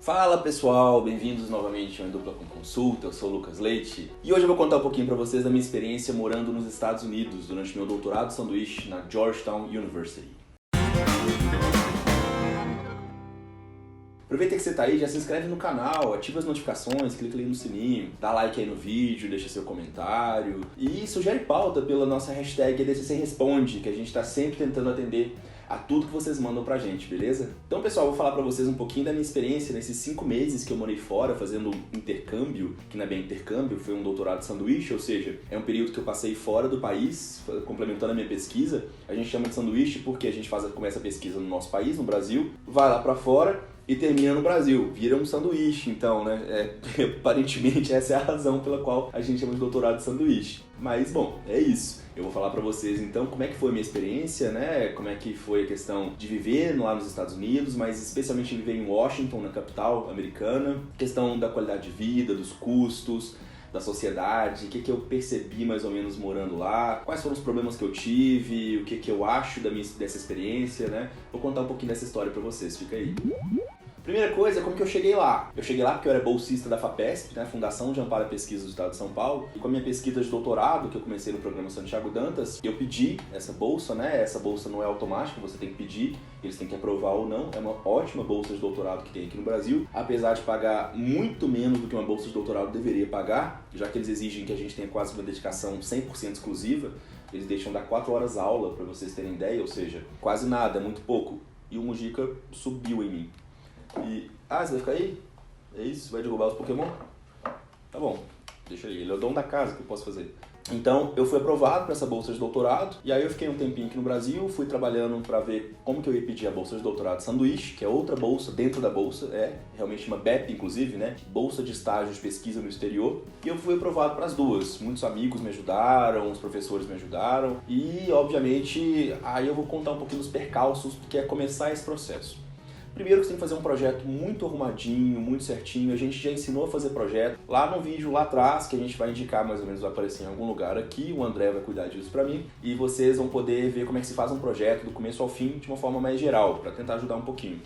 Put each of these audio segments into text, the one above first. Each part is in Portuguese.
Fala pessoal, bem-vindos novamente ao Dupla com Consulta, eu sou o Lucas Leite e hoje eu vou contar um pouquinho para vocês da minha experiência morando nos Estados Unidos durante meu doutorado sanduíche na Georgetown University. Aproveita que você tá aí, já se inscreve no canal, ativa as notificações, clica ali no sininho, dá like aí no vídeo, deixa seu comentário e sugere pauta pela nossa hashtag EDCC Responde, que a gente tá sempre tentando atender a tudo que vocês mandam pra gente, beleza? Então pessoal, eu vou falar pra vocês um pouquinho da minha experiência nesses 5 meses que eu morei fora fazendo intercâmbio, que não é bem intercâmbio, foi um doutorado sanduíche, ou seja, é um período que eu passei fora do país, complementando a minha pesquisa. A gente chama de sanduíche porque a gente começa a pesquisa no nosso país, no Brasil, vai lá pra fora e termina no Brasil, vira um sanduíche, então, né? Aparentemente essa é a razão pela qual a gente chama de doutorado de sanduíche. Mas, bom, é isso. Eu vou falar pra vocês, então, como é que foi a minha experiência, né? Como é que foi a questão de viver lá nos Estados Unidos, mas especialmente viver em Washington, na capital americana. Questão da qualidade de vida, dos custos, da sociedade, o que eu percebi mais ou menos morando lá, quais foram os problemas que eu tive, o que eu acho dessa experiência, né? Vou contar um pouquinho dessa história pra vocês, fica aí. Primeira coisa, como que eu cheguei lá? Eu cheguei lá porque eu era bolsista da FAPESP, né, Fundação de Amparo à Pesquisa do Estado de São Paulo, e com a minha pesquisa de doutorado, que eu comecei no programa Santiago Dantas, eu pedi essa bolsa, né? Essa bolsa não é automática, você tem que pedir, eles têm que aprovar ou não. É uma ótima bolsa de doutorado que tem aqui no Brasil, apesar de pagar muito menos do que uma bolsa de doutorado deveria pagar, já que eles exigem que a gente tenha quase uma dedicação 100% exclusiva, eles deixam dar 4 horas aula, para vocês terem ideia, ou seja, quase nada, é muito pouco. E o Mujica subiu em mim. Você vai ficar aí? É isso? Vai derrubar os Pokémon? Tá bom, deixa ele é o dono da casa, o que eu posso fazer? Então, eu fui aprovado para essa bolsa de doutorado, e aí eu fiquei um tempinho aqui no Brasil, fui trabalhando para ver como que eu ia pedir a bolsa de doutorado sanduíche, que é outra bolsa dentro da bolsa, realmente uma BEP, inclusive, né? Bolsa de estágio de pesquisa no exterior, e eu fui aprovado para as duas. Muitos amigos me ajudaram, os professores me ajudaram, e, obviamente, aí eu vou contar um pouquinho dos percalços que é começar esse processo. Primeiro que você tem que fazer um projeto muito arrumadinho, muito certinho. A gente já ensinou a fazer projeto lá no vídeo lá atrás, que a gente vai indicar mais ou menos, vai aparecer em algum lugar aqui. O André vai cuidar disso pra mim. E vocês vão poder ver como é que se faz um projeto do começo ao fim de uma forma mais geral, pra tentar ajudar um pouquinho.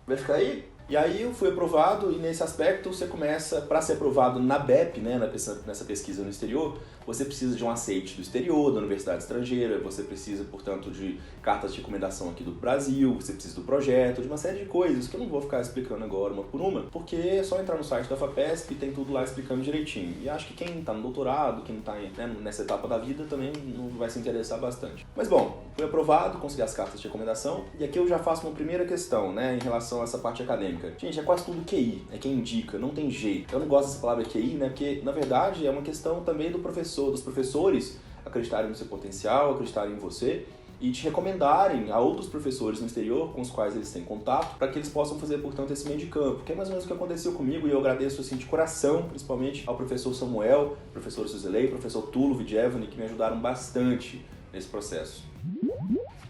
Vai ficar aí? E aí eu fui aprovado e nesse aspecto você começa, para ser aprovado na BEP, né, nessa pesquisa no exterior, você precisa de um aceite do exterior, da universidade estrangeira, você precisa, portanto, de cartas de recomendação aqui do Brasil, você precisa do projeto, de uma série de coisas que eu não vou ficar explicando agora uma por uma, porque é só entrar no site da FAPESP e tem tudo lá explicando direitinho. E acho que quem está no doutorado, quem está, né, nessa etapa da vida também não vai se interessar bastante. Mas bom, fui aprovado, consegui as cartas de recomendação e aqui eu já faço uma primeira questão, né, em relação a essa parte acadêmica. Gente, é quase tudo QI, é quem indica, não tem jeito. Eu não gosto dessa palavra QI, né, porque na verdade é uma questão também do professor, dos professores acreditarem no seu potencial, acreditarem em você e te recomendarem a outros professores no exterior com os quais eles têm contato para que eles possam fazer, portanto, esse meio de campo, que é mais ou menos o que aconteceu comigo e eu agradeço assim de coração, principalmente ao professor Samuel, professor Suzelei, professor Tulo Vidjevani, que me ajudaram bastante nesse processo.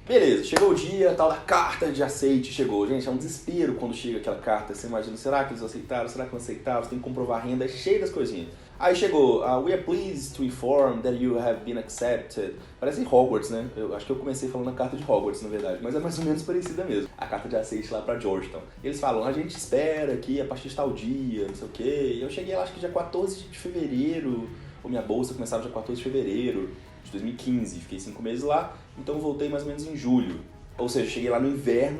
Beleza, chegou o dia, tal da carta de aceite chegou. Gente, é um desespero quando chega aquela carta. Você imagina, será que eles aceitaram? Será que não aceitaram? Você tem que comprovar a renda, é cheio das coisinhas. Aí chegou, we are pleased to inform that you have been accepted. Parece Hogwarts, né? Eu acho que eu comecei falando a carta de Hogwarts, na verdade, mas é mais ou menos parecida mesmo. A carta de aceite lá pra Georgetown. Eles falam, a gente espera aqui a partir de tal dia, não sei o quê. E eu cheguei lá, acho que dia 14 de fevereiro, ou minha bolsa começava dia 14 de fevereiro de 2015. Fiquei 5 meses lá, então voltei mais ou menos em julho. Ou seja, cheguei lá no inverno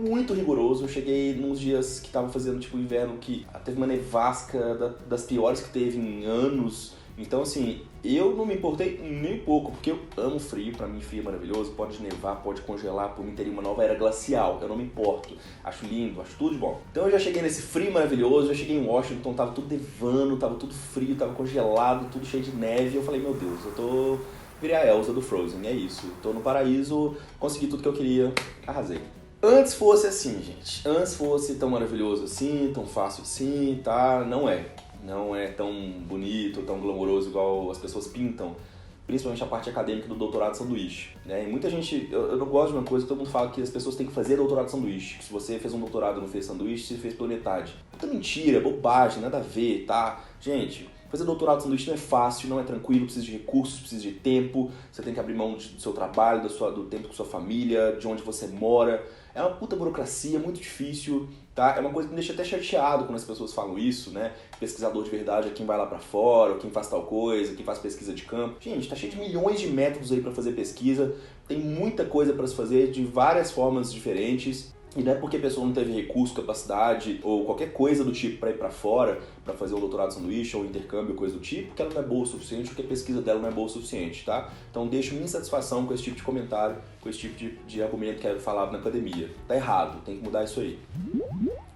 muito rigoroso. Eu cheguei nos dias que estavam fazendo tipo inverno que teve uma nevasca das piores que teve em anos. Então assim, eu não me importei nem um pouco, porque eu amo frio, pra mim frio é maravilhoso, pode nevar, pode congelar, por mim teria uma nova era glacial, eu não me importo, acho lindo, acho tudo de bom. Então eu já cheguei nesse frio maravilhoso, já cheguei em Washington, tava tudo nevando, tava tudo frio, tava congelado, tudo cheio de neve, eu falei, meu Deus, virei a Elsa do Frozen, é isso. Tô no paraíso, consegui tudo que eu queria, arrasei. Antes fosse assim, gente. Antes fosse tão maravilhoso assim, tão fácil assim, tá? Não é. Não é tão bonito, tão glamouroso igual as pessoas pintam. Principalmente a parte acadêmica do doutorado sanduíche, né? E muita gente... Eu não gosto de uma coisa que todo mundo fala que as pessoas têm que fazer doutorado sanduíche. Que se você fez um doutorado e não fez sanduíche, você fez pela metade. Puta mentira, bobagem, nada a ver, tá? Gente... Fazer doutorado sanduíche não é fácil, não é tranquilo, precisa de recursos, precisa de tempo, você tem que abrir mão do seu trabalho, do tempo com sua família, de onde você mora. É uma puta burocracia, muito difícil, tá? É uma coisa que me deixa até chateado quando as pessoas falam isso, né? Pesquisador de verdade é quem vai lá pra fora, ou quem faz tal coisa, quem faz pesquisa de campo. Gente, tá cheio de milhões de métodos aí pra fazer pesquisa, tem muita coisa pra se fazer de várias formas diferentes. E não é porque a pessoa não teve recurso, capacidade ou qualquer coisa do tipo para ir para fora, para fazer um doutorado sanduíche ou intercâmbio, coisa do tipo, que ela não é boa o suficiente ou que a pesquisa dela não é boa o suficiente, tá? Então deixo minha insatisfação com esse tipo de comentário, com esse tipo de argumento que é falado na academia. Tá errado, tem que mudar isso aí.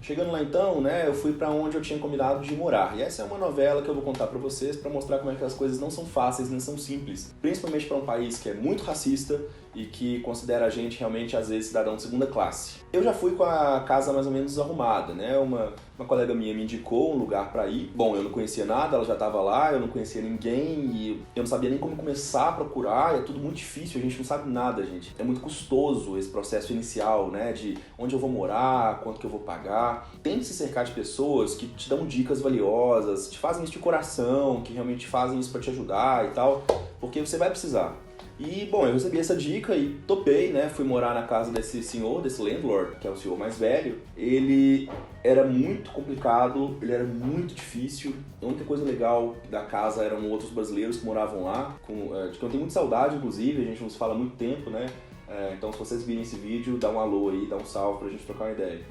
Chegando lá então, né, eu fui para onde eu tinha combinado de morar. E essa é uma novela que eu vou contar para vocês para mostrar como é que as coisas não são fáceis, nem são simples. Principalmente para um país que é muito racista e que considera a gente realmente, às vezes, cidadão de segunda classe. Eu já fui com a casa mais ou menos arrumada, né? Uma colega minha me indicou um lugar para ir. Bom, eu não conhecia nada, ela já estava lá, eu não conhecia ninguém e eu não sabia nem como começar a procurar. É tudo muito difícil, a gente não sabe nada, gente. É muito custoso esse processo inicial, né? De onde eu vou morar, quanto que eu vou pagar. Tente se cercar de pessoas que te dão dicas valiosas, te fazem isso de coração, que realmente fazem isso para te ajudar e tal, porque você vai precisar. E, bom, eu recebi essa dica e topei, né? Fui morar na casa desse senhor, desse landlord, que é o senhor mais velho. Ele era muito complicado, ele era muito difícil. A única coisa legal da casa eram outros brasileiros que moravam lá, de que eu tenho muita saudade, inclusive, a gente não se fala há muito tempo, né? Então, se vocês virem esse vídeo, dá um alô aí, dá um salve pra gente trocar uma ideia.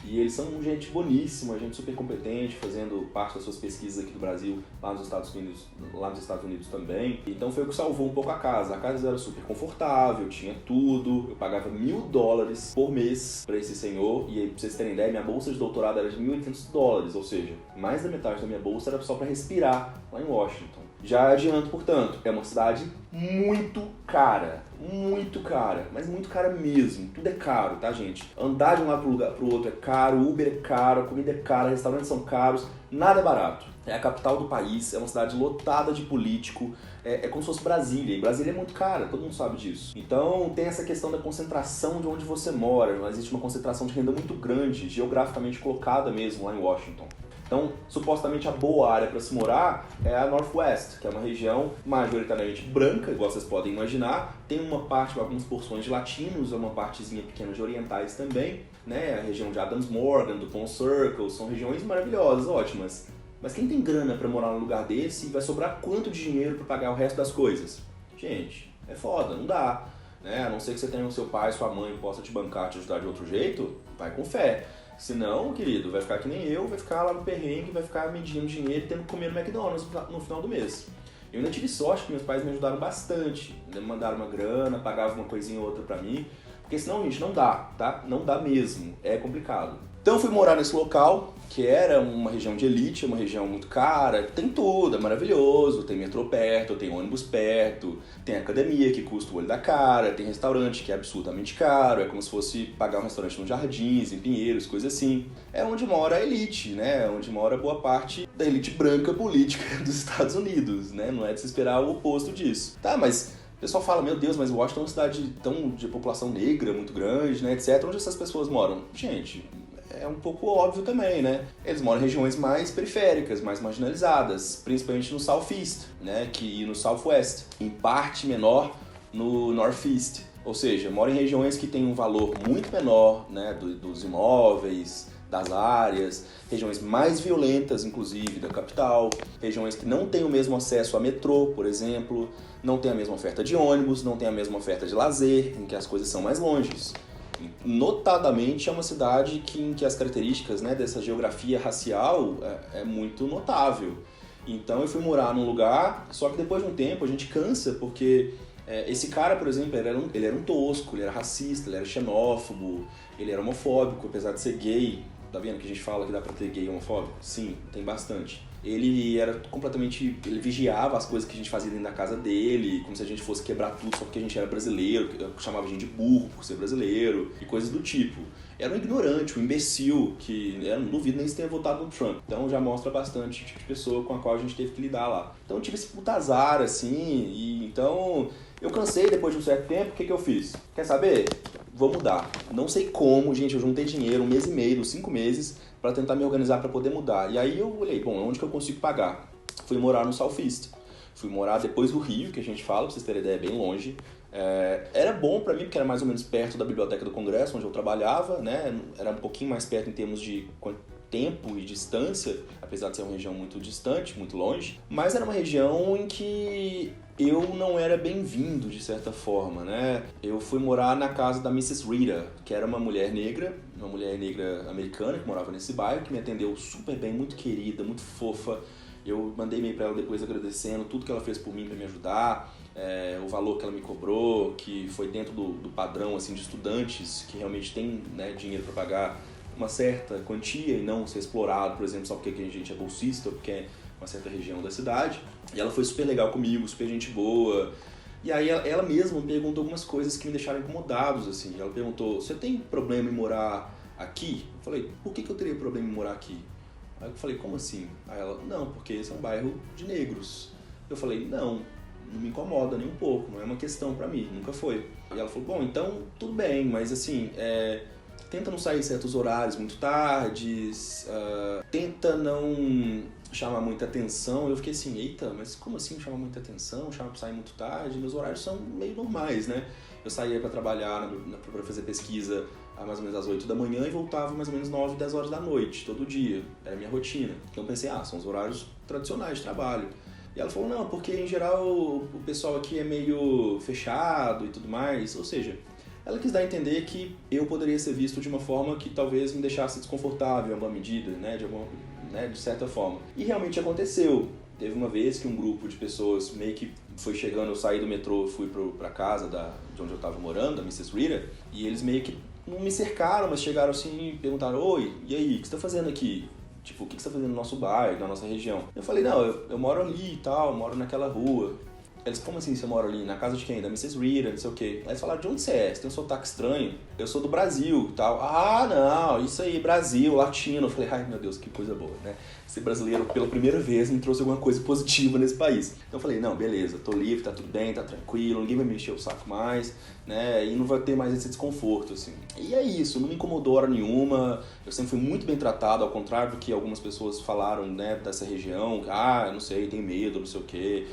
E eles são gente boníssima, gente super competente, fazendo parte das suas pesquisas aqui do Brasil, lá nos Estados Unidos também. Então foi o que salvou um pouco a casa. A casa era super confortável, tinha tudo. Eu pagava $1.000 por mês para esse senhor. E aí, pra vocês terem ideia, minha bolsa de doutorado era de $1.800, ou seja, mais da metade da minha bolsa era só para respirar lá em Washington. Já adianto, portanto, é uma cidade muito cara, mas muito cara mesmo. Tudo é caro, tá, gente? Andar de um lado pro outro é caro, Uber é caro, a comida é cara, restaurantes são caros, nada é barato. É a capital do país, é uma cidade lotada de político, é como se fosse Brasília, e Brasília é muito cara, todo mundo sabe disso. Então tem essa questão da concentração de onde você mora, existe uma concentração de renda muito grande, geograficamente colocada mesmo lá em Washington. Então, supostamente a boa área para se morar é a Northwest, que é uma região majoritariamente branca, igual vocês podem imaginar. Tem uma parte, algumas porções de latinos, uma partezinha pequena de orientais também, né? A região de Adams Morgan, do Palm Circle, são regiões maravilhosas, ótimas. Mas quem tem grana para morar num lugar desse, vai sobrar quanto de dinheiro para pagar o resto das coisas? Gente, é foda, não dá. Né? A não ser que você tenha o seu pai, sua mãe, possa te bancar, te ajudar de outro jeito, vai com fé. Se não, querido, vai ficar que nem eu, vai ficar lá no perrengue, vai ficar medindo dinheiro e tendo que comer no McDonald's no final do mês. Eu ainda tive sorte que meus pais me ajudaram bastante, me mandaram uma grana, pagavam uma coisinha ou outra pra mim, porque senão, gente, não dá, tá? Não dá mesmo, é complicado. Então eu fui morar nesse local, que era uma região de elite, uma região muito cara, tem tudo, é maravilhoso, tem metrô perto, tem ônibus perto, tem academia que custa o olho da cara, tem restaurante que é absurdamente caro, é como se fosse pagar um restaurante nos Jardins, em Pinheiros, coisa assim. É onde mora a elite, né? Onde mora boa parte da elite branca política dos Estados Unidos, né? Não é de se esperar o oposto disso. Tá, mas o pessoal fala, meu Deus, mas Washington é uma cidade de população negra, muito grande, né, etc. Onde essas pessoas moram? Gente, é um pouco óbvio também, né? Eles moram em regiões mais periféricas, mais marginalizadas, principalmente no Southeast, né? E no Southwest, em parte menor no Northeast. Ou seja, moram em regiões que têm um valor muito menor, né? Dos imóveis, das áreas, regiões mais violentas, inclusive, da capital, regiões que não têm o mesmo acesso a metrô, por exemplo, não tem a mesma oferta de ônibus, não tem a mesma oferta de lazer, em que as coisas são mais longes. Notadamente é uma cidade em que as características, né, dessa geografia racial é muito notável. Então eu fui morar num lugar, só que depois de um tempo a gente cansa, porque esse cara, por exemplo, ele era um tosco, ele era racista, ele era xenófobo, ele era homofóbico, apesar de ser gay. Tá vendo que a gente fala que dá pra ter gay homofóbico? Sim, tem bastante. Ele era completamente... Ele vigiava as coisas que a gente fazia dentro da casa dele, como se a gente fosse quebrar tudo só porque a gente era brasileiro, chamava a gente de burro por ser brasileiro, e coisas do tipo. Era um ignorante, um imbecil, que eu não duvido nem se tenha votado no Trump. Então já mostra bastante o tipo de pessoa com a qual a gente teve que lidar lá. Então eu tive esse puta azar, assim, e então... Eu cansei depois de um certo tempo, o que eu fiz? Quer saber? Vou mudar. Não sei como, gente, eu juntei dinheiro, 1 mês e meio, 5 meses, para tentar me organizar para poder mudar. E aí eu olhei, bom, onde que eu consigo pagar? Fui morar no Southeast. Fui morar depois do Rio, que a gente fala, pra vocês terem ideia, é bem longe. Era bom para mim, porque era mais ou menos perto da Biblioteca do Congresso, onde eu trabalhava, né? Era um pouquinho mais perto em termos de tempo e distância, apesar de ser uma região muito distante, muito longe. Mas era uma região em que eu não era bem-vindo, de certa forma, né? Eu fui morar na casa da Mrs. Rita, que era uma mulher negra americana que morava nesse bairro, que me atendeu super bem, muito querida, muito fofa. Eu mandei e-mail para ela depois agradecendo tudo que ela fez por mim para me ajudar, o valor que ela me cobrou, que foi dentro do padrão assim, de estudantes que realmente tem, né, dinheiro para pagar uma certa quantia e não ser explorado, por exemplo, só porque a gente é bolsista ou porque é uma certa região da cidade. E ela foi super legal comigo, super gente boa. E aí ela mesma me perguntou algumas coisas que me deixaram incomodados, assim. Ela perguntou, você tem problema em morar aqui? Eu falei, por que eu teria problema em morar aqui? Aí eu falei, como assim? Aí ela, não, porque esse é um bairro de negros. Eu falei, não me incomoda nem um pouco, não é uma questão pra mim, nunca foi. E ela falou, bom, então tudo bem, mas assim, tenta não sair em certos horários muito tardes, tenta não chamar muita atenção. Eu fiquei assim, eita, mas como assim chamar muita atenção, chamar pra sair muito tarde? Meus horários são meio normais, né? Eu saía pra trabalhar, pra fazer pesquisa mais ou menos às 8 da manhã e voltava mais ou menos 9, 10 horas da noite, todo dia. Era a minha rotina. Então eu pensei, são os horários tradicionais de trabalho. E ela falou, não, porque em geral o pessoal aqui é meio fechado e tudo mais. Ou seja, ela quis dar a entender que eu poderia ser visto de uma forma que talvez me deixasse desconfortável em alguma medida, né, de certa forma. E realmente aconteceu. Teve uma vez que um grupo de pessoas meio que foi chegando, eu saí do metrô, fui pra casa de onde eu tava morando, a Mrs. Rita, e eles meio que não me cercaram, mas chegaram assim e perguntaram, oi, e aí, o que você tá fazendo aqui? Tipo, o que você tá fazendo no nosso bairro, na nossa região? Eu falei, não, eu moro ali e tal, eu moro naquela rua. Eles, como assim você mora ali? Na casa de quem? Da Mrs. Rita, não sei o quê. Aí eles falaram, de onde você é? Você tem um sotaque estranho? Eu sou do Brasil e tal. Ah, não, isso aí, Brasil, latino. Eu falei, ai meu Deus, que coisa boa, né? Ser brasileiro pela primeira vez me trouxe alguma coisa positiva nesse país. Então eu falei, não, beleza, tô livre, tá tudo bem, tá tranquilo, ninguém vai me encher o saco mais, né? E não vai ter mais esse desconforto, assim. E é isso, não me incomodou hora nenhuma. Eu sempre fui muito bem tratado, ao contrário do que algumas pessoas falaram, né, dessa região. Eu não sei, tenho medo, não sei o quê.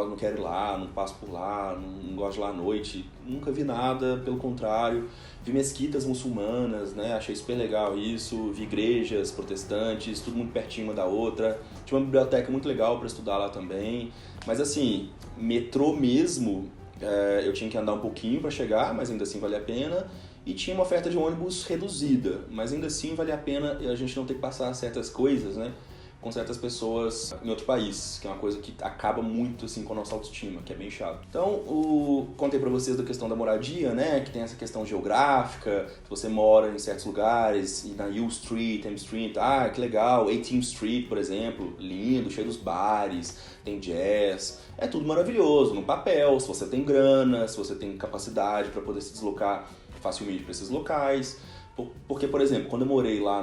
Não quero ir lá, não passo por lá, não gosto de ir lá à noite. Nunca vi nada, pelo contrário. Vi mesquitas muçulmanas, né? Achei super legal isso. Vi igrejas protestantes, tudo muito pertinho uma da outra. Tinha uma biblioteca muito legal para estudar lá também. Mas assim, metrô mesmo, eu tinha que andar um pouquinho para chegar, mas ainda assim valia a pena. E tinha uma oferta de ônibus reduzida, mas ainda assim valia a pena a gente não ter que passar certas coisas, né, com certas pessoas em outro país, que é uma coisa que acaba muito assim com a nossa autoestima, que é bem chato. Então, contei pra vocês da questão da moradia, né, que tem essa questão geográfica, se você mora em certos lugares, e na U Street, M Street, que legal, 18th Street, por exemplo, lindo, cheio dos bares, tem jazz, é tudo maravilhoso, no papel, se você tem grana, se você tem capacidade para poder se deslocar facilmente para esses locais. Porque, por exemplo, quando eu morei lá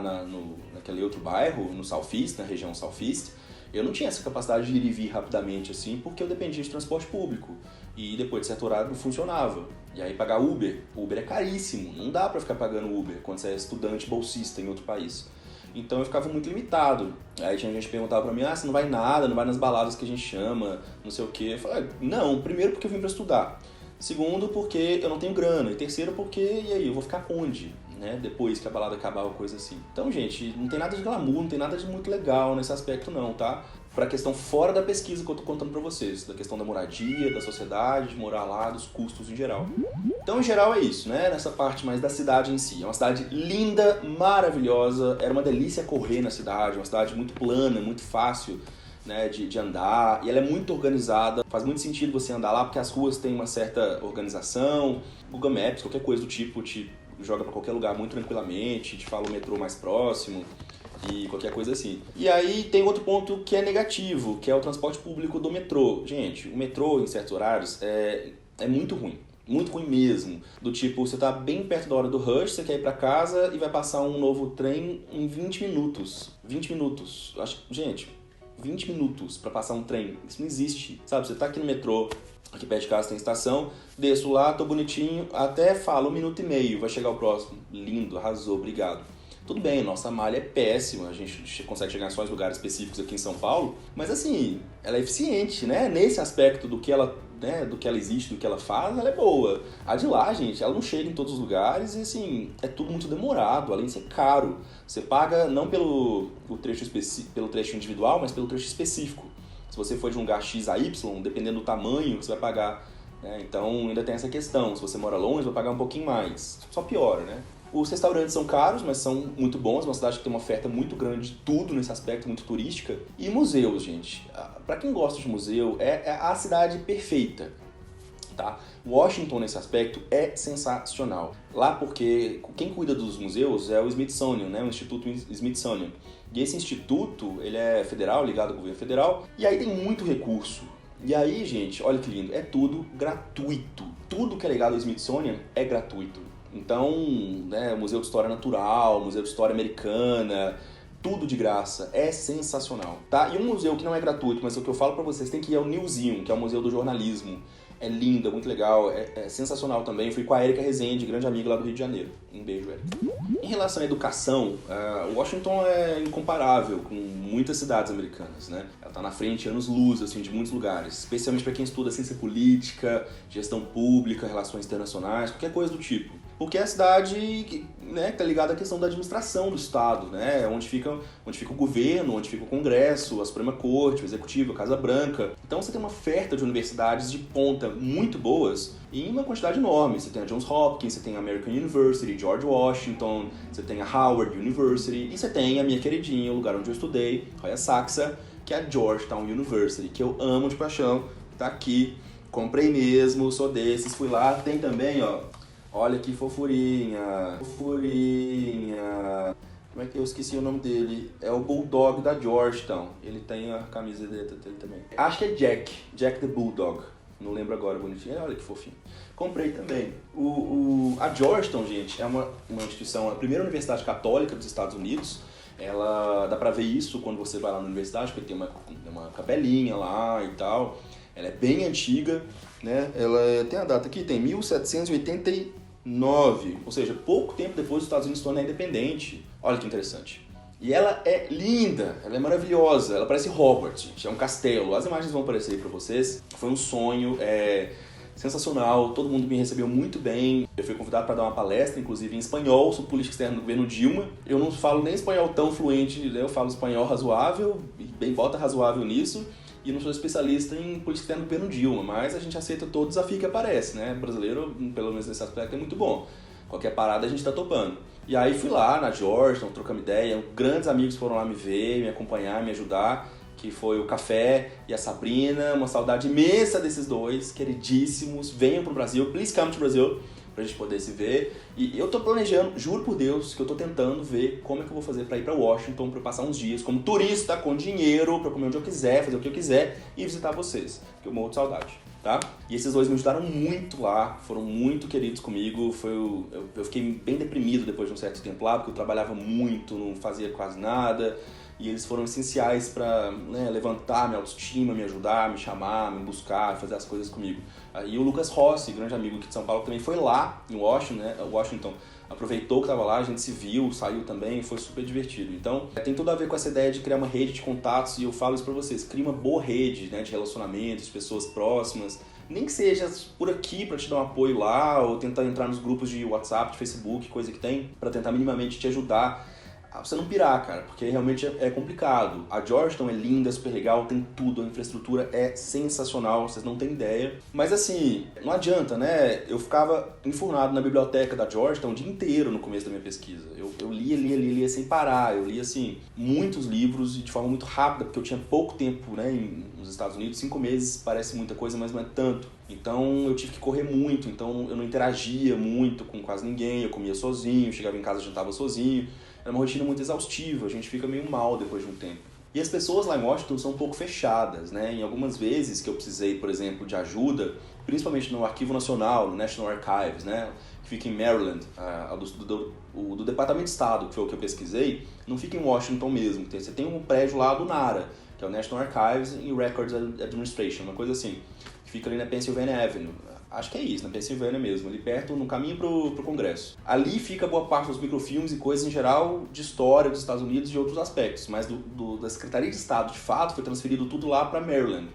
naquele outro bairro, no Southeast, na região Southeast, eu não tinha essa capacidade de ir e vir rapidamente assim, porque eu dependia de transporte público. E depois de certo horário não funcionava. E aí pagar Uber é caríssimo, não dá para ficar pagando Uber quando você é estudante bolsista em outro país. Então eu ficava muito limitado. Aí tinha gente que perguntava pra mim, você não vai em nada, não vai nas baladas que a gente chama, não sei o quê. Eu falei, não, primeiro porque eu vim pra estudar. Segundo, porque eu não tenho grana. E terceiro, porque, e aí, eu vou ficar onde? Né? Depois que a balada acabar ou coisa assim. Então, gente, não tem nada de glamour, não tem nada de muito legal nesse aspecto não, tá? Pra questão fora da pesquisa que eu tô contando pra vocês. Da questão da moradia, da sociedade, de morar lá, dos custos em geral. Então, em geral, é isso, né? Nessa parte mais da cidade em si. É uma cidade linda, maravilhosa. Era uma delícia correr na cidade. Uma cidade muito plana, muito fácil, né, de andar, e ela é muito organizada, faz muito sentido você andar lá porque as ruas têm uma certa organização, Google Maps, qualquer coisa do tipo te joga para qualquer lugar muito tranquilamente, te fala o metrô mais próximo e qualquer coisa assim. E aí tem outro ponto que é negativo, que é o transporte público do metrô. Gente, o metrô em certos horários é muito ruim. Muito ruim mesmo. Do tipo, você tá bem perto da hora do rush, você quer ir pra casa e vai passar um novo trem em 20 minutos. 20 minutos. Gente, 20 minutos pra passar um trem. Isso não existe, sabe? Você tá aqui no metrô, aqui perto de casa tem estação, desço lá, tô bonitinho, até falo 1 minuto e meio, vai chegar o próximo. Lindo, arrasou, obrigado. Tudo bem, nossa malha é péssima, a gente consegue chegar em só em lugares específicos aqui em São Paulo, mas assim, ela é eficiente, né? Nesse aspecto do que ela né, do que ela existe, do que ela faz, ela é boa. A de lá, gente, ela não chega em todos os lugares e, assim, é tudo muito demorado, além de ser caro. Você paga não pelo trecho individual, mas pelo trecho específico. Se você for de um lugar X a Y, dependendo do tamanho, você vai pagar, né? Então, ainda tem essa questão. Se você mora longe, vai pagar um pouquinho mais. Só piora, né? Os restaurantes são caros, mas são muito bons. É uma cidade que tem uma oferta muito grande de tudo nesse aspecto, muito turística. E museus, gente. Pra quem gosta de museu, é a cidade perfeita. Tá? Washington, nesse aspecto, é sensacional. Lá porque quem cuida dos museus é o Smithsonian, né? O Instituto Smithsonian. E esse instituto, ele é federal, ligado ao governo federal, e aí tem muito recurso. E aí, gente, olha que lindo, é tudo gratuito. Tudo que é ligado ao Smithsonian é gratuito. Então, né, Museu de História Natural, Museu de História Americana, tudo de graça, é sensacional, tá? E um museu que não é gratuito, mas o que eu falo pra vocês, tem que ir ao Newseum, que é o Museu do Jornalismo. É lindo, é muito legal, é sensacional também. Fui com a Erika Rezende, grande amiga lá do Rio de Janeiro. Um beijo, Erika. Em relação à educação, Washington é incomparável com muitas cidades americanas, né? Ela tá na frente, anos-luz, assim, de muitos lugares. Especialmente para quem estuda ciência política, gestão pública, relações internacionais, qualquer coisa do tipo. Porque é a cidade, né, que tá ligada à questão da administração do Estado, né? Onde fica o governo, onde fica o Congresso, a Suprema Corte, o Executivo, a Casa Branca. Então você tem uma oferta de universidades de ponta muito boas em uma quantidade enorme. Você tem a Johns Hopkins, você tem a American University, George Washington, você tem a Howard University e você tem a minha queridinha, o lugar onde eu estudei, Roya Saxa, que é a Georgetown University, que eu amo de paixão, tá aqui, comprei mesmo, sou desses, fui lá. Tem também, ó, olha que fofurinha, como é que eu esqueci o nome dele? É o Bulldog da Georgetown. Ele tem a camiseta dele também. Acho que é Jack the Bulldog. Não lembro agora, bonitinho. Olha que fofinho. Comprei também. A Georgetown, gente, é uma instituição, a primeira universidade católica dos Estados Unidos. Ela dá pra ver isso quando você vai lá na universidade, porque tem uma capelinha lá e tal. Ela é bem antiga, né? Ela tem a data aqui, tem 1789, ou seja, pouco tempo depois dos Estados Unidos se tornar independente. Olha que interessante. E ela é linda, ela é maravilhosa, ela parece Hogwarts, gente, é um castelo. As imagens vão aparecer aí pra vocês. Foi um sonho, sensacional, todo mundo me recebeu muito bem. Eu fui convidado para dar uma palestra, inclusive em espanhol, sobre política externa do governo Dilma. Eu não falo nem espanhol tão fluente, né? Eu falo espanhol razoável, e bem bota razoável nisso. E não sou especialista em política externa do governo Dilma, mas a gente aceita todo desafio que aparece, né? O brasileiro, pelo menos nesse aspecto, é muito bom. Qualquer parada a gente tá topando. E aí fui lá na Georgetown, trocamos ideia, grandes amigos foram lá me ver, me acompanhar, me ajudar, que foi o Café e a Sabrina, uma saudade imensa desses dois, queridíssimos, venham pro Brasil, please come to Brazil, pra gente poder se ver. E eu tô planejando, juro por Deus, que eu tô tentando ver como é que eu vou fazer pra ir pra Washington, pra passar uns dias como turista, com dinheiro, pra comer onde eu quiser, fazer o que eu quiser e visitar vocês, que eu morro de saudade. Tá? E esses dois me ajudaram muito lá, foram muito queridos comigo. Eu fiquei bem deprimido depois de um certo tempo lá, porque eu trabalhava muito, não fazia quase nada. E eles foram essenciais para, né, levantar minha autoestima, me ajudar, me chamar, me buscar, fazer as coisas comigo. E o Lucas Rossi, grande amigo aqui de São Paulo, também foi lá em Washington, aproveitou que estava lá, a gente se viu, saiu também, foi super divertido. Então, tem tudo a ver com essa ideia de criar uma rede de contatos, e eu falo isso pra vocês, cria uma boa rede, né, de relacionamentos, de pessoas próximas, nem que seja por aqui pra te dar um apoio lá, ou tentar entrar nos grupos de WhatsApp, de Facebook, coisa que tem, pra tentar minimamente te ajudar a você não pirar, cara, porque realmente é complicado. A Georgetown é linda, super legal, tem tudo, a infraestrutura é sensacional, vocês não têm ideia. Mas assim, não adianta, né? Eu ficava enfurnado na biblioteca da Georgetown o dia inteiro no começo da minha pesquisa. Eu lia sem parar, eu lia, assim, muitos livros e de forma muito rápida, porque eu tinha pouco tempo, né, nos Estados Unidos. 5 meses parece muita coisa, mas não é tanto. Então eu tive que correr muito, então eu não interagia muito com quase ninguém, eu comia sozinho, chegava em casa e jantava sozinho. Era uma rotina muito exaustiva, a gente fica meio mal depois de um tempo. E as pessoas lá em Washington são um pouco fechadas, né? Em algumas vezes que eu precisei, por exemplo, de ajuda, principalmente no Arquivo Nacional, no National Archives, né? Que fica em Maryland, do Departamento de Estado, que foi o que eu pesquisei, não fica em Washington mesmo. Você tem um prédio lá do NARA, que é o National Archives and Records Administration, uma coisa assim, que fica ali na Pennsylvania Avenue. Acho que é isso, na Pensilvânia mesmo, ali perto, no caminho pro Congresso. Ali fica boa parte dos microfilmes e coisas em geral de história dos Estados Unidos e de outros aspectos, mas da Secretaria de Estado, de fato, foi transferido tudo lá para Maryland.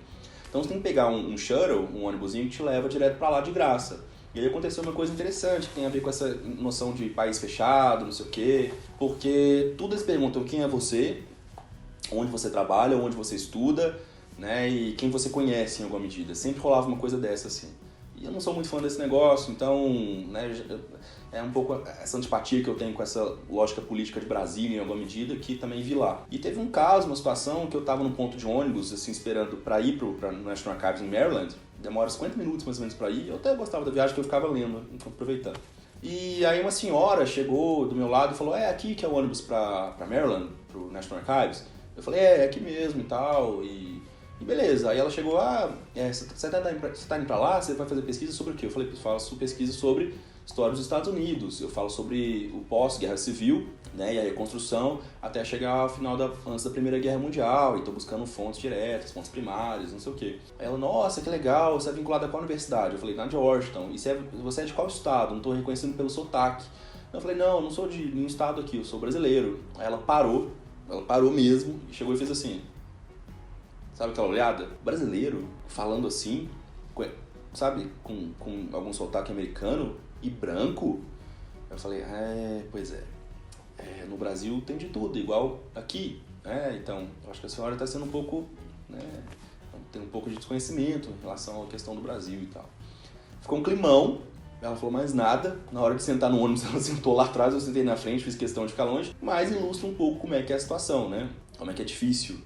Então você tem que pegar um shuttle, um ônibusinho que te leva direto pra lá de graça. E aí aconteceu uma coisa interessante, que tem a ver com essa noção de país fechado, não sei o quê, porque tudo eles perguntam quem é você, onde você trabalha, onde você estuda, né, e quem você conhece em alguma medida. Sempre rolava uma coisa dessa, assim. E eu não sou muito fã desse negócio, então, né, é um pouco essa antipatia que eu tenho com essa lógica política de Brasília, em alguma medida, que também vi lá. E teve um caso, uma situação, que eu tava num ponto de ônibus, assim, esperando pra ir pra National Archives em Maryland. Demora 50 minutos, mais ou menos, pra ir. Eu até gostava da viagem, que eu ficava lendo, aproveitando. E aí uma senhora chegou do meu lado e falou, é aqui que é o ônibus pra Maryland, pro National Archives? Eu falei, é aqui mesmo e tal, e beleza. Aí ela chegou, você tá indo pra lá? Você vai fazer pesquisa sobre o quê? Eu falei, eu faço pesquisa sobre história dos Estados Unidos. Eu falo sobre o pós-guerra civil, né, e a reconstrução até chegar ao final antes da Primeira Guerra Mundial, e tô buscando fontes diretas, fontes primárias, não sei o quê. Aí ela, nossa, que legal, você é vinculada a qual universidade? Eu falei, na Georgetown. E você é de qual estado? Não tô reconhecendo pelo sotaque. Eu falei, não, eu não sou de nenhum estado aqui, eu sou brasileiro. Aí ela parou mesmo, e chegou e fez assim. Sabe aquela olhada? Brasileiro, falando assim, sabe, com algum sotaque americano e branco. Eu falei, pois é. No Brasil tem de tudo, igual aqui. Então, eu acho que a senhora está sendo um pouco, né, tem um pouco de desconhecimento em relação à questão do Brasil e tal. Ficou um climão, ela falou mais nada. Na hora de sentar no ônibus, ela sentou lá atrás, eu sentei na frente, fiz questão de ficar longe, mas ilustra um pouco como é que é a situação, né? Como é que é difícil.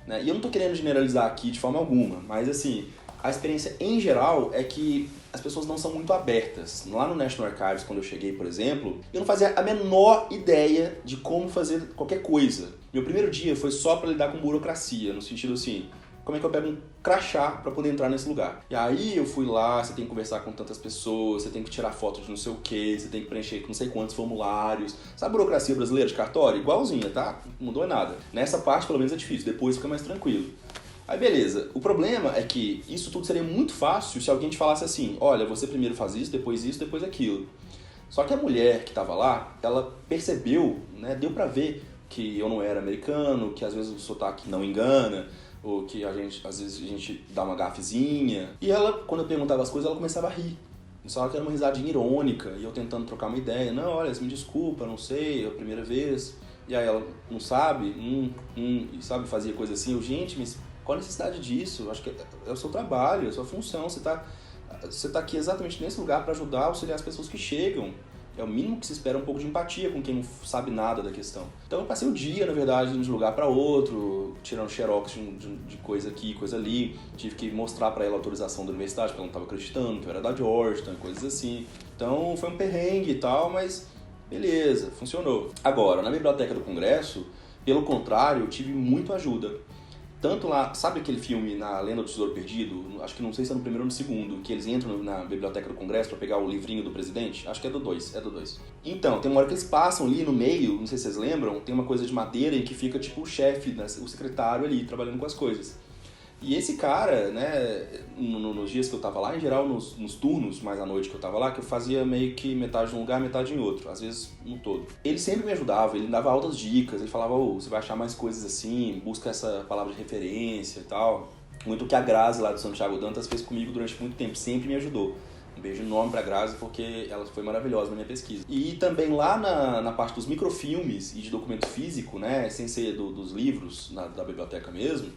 Né? E eu não tô querendo generalizar aqui de forma alguma, mas assim, a experiência em geral é que as pessoas não são muito abertas. Lá no National Archives, quando eu cheguei, por exemplo, eu não fazia a menor ideia de como fazer qualquer coisa. Meu primeiro dia foi só para lidar com burocracia, no sentido assim, como é que eu pego um crachá para poder entrar nesse lugar? E aí eu fui lá, você tem que conversar com tantas pessoas, você tem que tirar foto de não sei o que, você tem que preencher não sei quantos formulários. Sabe a burocracia brasileira de cartório? Igualzinha, tá? Não mudou nada. Nessa parte, pelo menos, é difícil, depois fica mais tranquilo. Aí beleza, o problema é que isso tudo seria muito fácil se alguém te falasse assim, olha, você primeiro faz isso, depois aquilo. Só que a mulher que estava lá, ela percebeu, né, deu pra ver que eu não era americano, que às vezes o sotaque não engana, ou que às vezes a gente dá uma gafezinha. E ela, quando eu perguntava as coisas, ela começava a rir. Só que era uma risadinha irônica, e eu tentando trocar uma ideia. Não, olha, me desculpa, não sei, é a primeira vez. E aí ela, não sabe? E sabe, fazia coisa assim. Eu, gente, mas qual a necessidade disso? Eu acho que é o seu trabalho, é a sua função. Você tá aqui exatamente nesse lugar para ajudar, auxiliar as pessoas que chegam. É o mínimo que se espera, um pouco de empatia com quem não sabe nada da questão. Então eu passei o dia, na verdade, indo de um lugar para outro, tirando xerox de coisa aqui, coisa ali. Tive que mostrar para ela a autorização da universidade, porque ela não estava acreditando que eu era da Georgetown, coisas assim. Então foi um perrengue e tal, mas beleza, funcionou. Agora, na Biblioteca do Congresso, pelo contrário, eu tive muita ajuda. Tanto lá, sabe aquele filme Na Lenda do Tesouro Perdido? Acho que não sei se é no primeiro ou no segundo, que eles entram na Biblioteca do Congresso pra pegar o livrinho do presidente. Acho que é do 2, Então, tem uma hora que eles passam ali no meio, não sei se vocês lembram, tem uma coisa de madeira em que fica tipo o chefe, o secretário ali, trabalhando com as coisas. E esse cara, né, nos dias que eu tava lá, em geral nos turnos, mais à noite que eu tava lá, que eu fazia meio que metade em um lugar, metade em outro, às vezes no todo. Ele sempre me ajudava, ele me dava altas dicas, ele falava, você vai achar mais coisas assim, busca essa palavra de referência e tal. Muito que a Grazi lá do Santiago Dantas fez comigo durante muito tempo, sempre me ajudou. Um beijo enorme pra Grazi, porque ela foi maravilhosa na minha pesquisa. E também lá na parte dos microfilmes e de documento físico, né, sem ser dos livros, da biblioteca mesmo,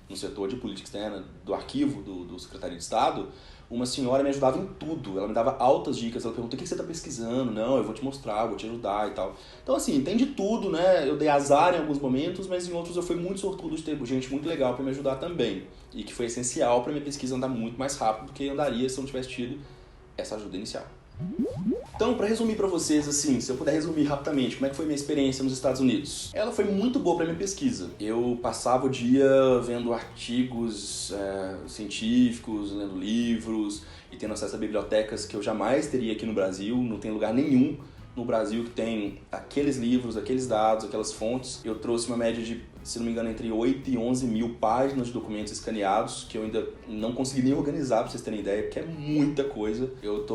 no setor de política externa do arquivo do Secretário de Estado, uma senhora me ajudava em tudo. Ela me dava altas dicas. Ela perguntou, o que você está pesquisando? Não, eu vou te mostrar, vou te ajudar e tal. Então, assim, tem de tudo, né? Eu dei azar em alguns momentos, mas em outros eu fui muito sortudo de ter gente muito legal para me ajudar também. E que foi essencial para minha pesquisa andar muito mais rápido do que andaria se eu não tivesse tido essa ajuda inicial. Então, para resumir para vocês, assim, se eu puder resumir rapidamente, como é que foi minha experiência nos Estados Unidos? Ela foi muito boa para minha pesquisa. Eu passava o dia vendo artigos científicos, lendo livros e tendo acesso a bibliotecas que eu jamais teria aqui no Brasil. Não tem lugar nenhum no Brasil que tem aqueles livros, aqueles dados, aquelas fontes. Eu trouxe uma média de, se não me engano, entre 8 e 11 mil páginas de documentos escaneados, que eu ainda não consegui nem organizar, pra vocês terem ideia, porque é muita coisa. Eu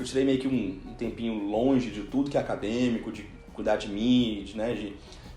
tirei meio que um tempinho longe de tudo que é acadêmico, de cuidar de mim, de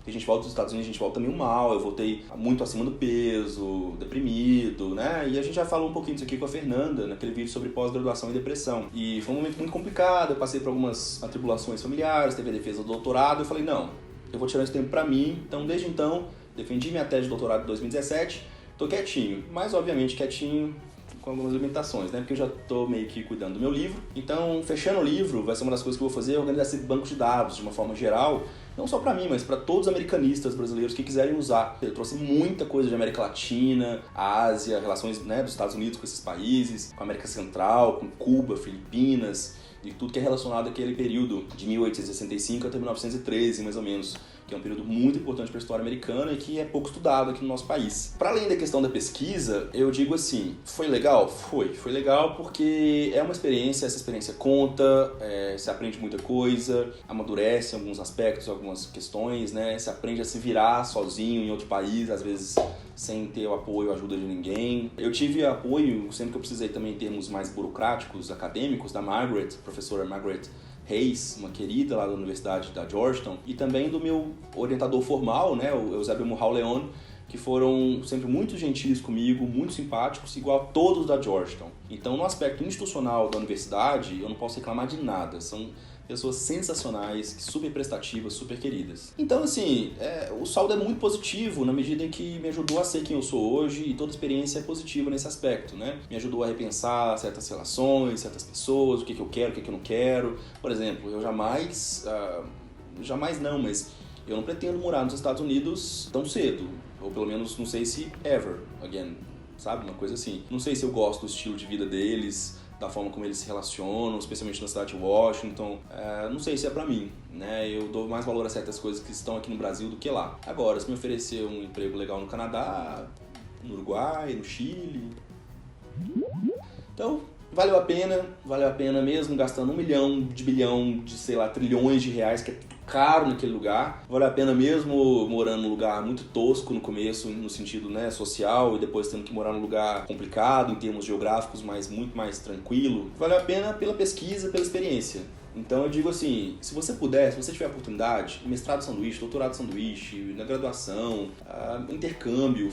A gente volta dos Estados Unidos, a gente volta meio mal, eu voltei muito acima do peso, deprimido, né? E a gente já falou um pouquinho disso aqui com a Fernanda, naquele vídeo sobre pós-graduação e depressão. E foi um momento muito complicado, eu passei por algumas atribulações familiares, teve a defesa do doutorado, eu falei, não, eu vou tirar esse tempo pra mim. Então, desde então, defendi minha tese de doutorado em 2017, tô quietinho, mas obviamente quietinho com algumas limitações, né? Porque eu já tô meio que cuidando do meu livro. Então, fechando o livro, vai ser uma das coisas que eu vou fazer, organizar esse banco de dados de uma forma geral, não só para mim, mas para todos os americanistas brasileiros que quiserem usar. Eu trouxe muita coisa de América Latina, Ásia, relações, né, dos Estados Unidos com esses países, com a América Central, com Cuba, Filipinas, e tudo que é relacionado àquele período de 1865 até 1913, mais ou menos, que é um período muito importante para a história americana e que é pouco estudado aqui no nosso país. Para além da questão da pesquisa, eu digo assim, foi legal? Foi legal porque é uma experiência, essa experiência conta, você aprende muita coisa, amadurece em alguns aspectos, algumas questões, né? Você aprende a se virar sozinho em outro país, às vezes sem ter o apoio, a ajuda de ninguém. Eu tive apoio, sempre que eu precisei também em termos mais burocráticos, acadêmicos, da Margaret, professora Margaret Hayes, uma querida lá da Universidade da Georgetown, e também do meu orientador formal, né, o Eusébio Murral Leon, que foram sempre muito gentis comigo, muito simpáticos, igual a todos da Georgetown. Então, no aspecto institucional da universidade, eu não posso reclamar de nada. São pessoas sensacionais, super prestativas, super queridas. Então, assim, o saldo é muito positivo na medida em que me ajudou a ser quem eu sou hoje, e toda experiência é positiva nesse aspecto, né? Me ajudou a repensar certas relações, certas pessoas, o que eu quero, o que eu não quero. Por exemplo, eu jamais não, mas eu não pretendo morar nos Estados Unidos tão cedo, ou pelo menos não sei se ever again, sabe? Uma coisa assim. Não sei se eu gosto do estilo de vida deles, da forma como eles se relacionam, especialmente na cidade de Washington. Não sei se é pra mim, né? Eu dou mais valor a certas coisas que estão aqui no Brasil do que lá. Agora, se me oferecer um emprego legal no Canadá, no Uruguai, no Chile... Então, valeu a pena mesmo, gastando 1 milhão de bilhão de, sei lá, trilhões de reais, que é caro naquele lugar. Vale a pena mesmo morando num lugar muito tosco no começo, no sentido, né, social, e depois tendo que morar num lugar complicado em termos geográficos, mas muito mais tranquilo. Vale a pena pela pesquisa, pela experiência. Então eu digo assim, se você puder, se você tiver a oportunidade, mestrado sanduíche, doutorado sanduíche, na graduação, intercâmbio,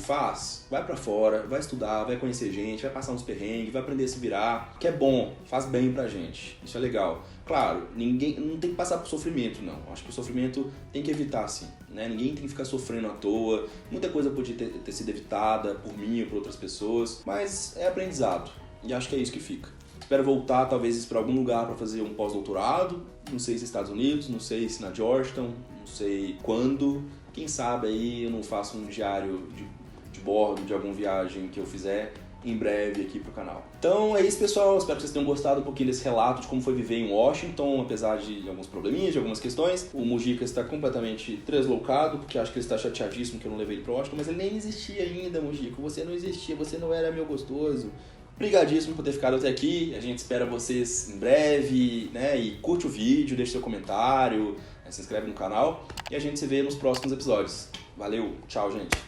vai pra fora, vai estudar, vai conhecer gente, vai passar uns perrengues, vai aprender a se virar, que é bom, faz bem pra gente, isso é legal. Claro, ninguém não tem que passar por sofrimento, não. Acho que o sofrimento tem que evitar, sim, né? Ninguém tem que ficar sofrendo à toa, muita coisa podia ter sido evitada por mim ou por outras pessoas, mas é aprendizado, e acho que é isso que fica. Espero voltar, talvez, para algum lugar para fazer um pós-doutorado. Não sei se Estados Unidos, não sei se na Georgetown, não sei quando. Quem sabe aí eu não faço um diário de bordo de alguma viagem que eu fizer em breve aqui pro canal. Então é isso, pessoal. Espero que vocês tenham gostado um pouquinho desse relato de como foi viver em Washington, apesar de alguns probleminhas, de algumas questões. O Mujica está completamente translocado, porque acho que ele está chateadíssimo que eu não levei ele pro Washington, mas ele nem existia ainda, Mujica. Você não existia, você não era meu gostoso. Obrigadíssimo por ter ficado até aqui, a gente espera vocês em breve, né? E curte o vídeo, deixa seu comentário, se inscreve no canal e a gente se vê nos próximos episódios. Valeu, tchau, gente!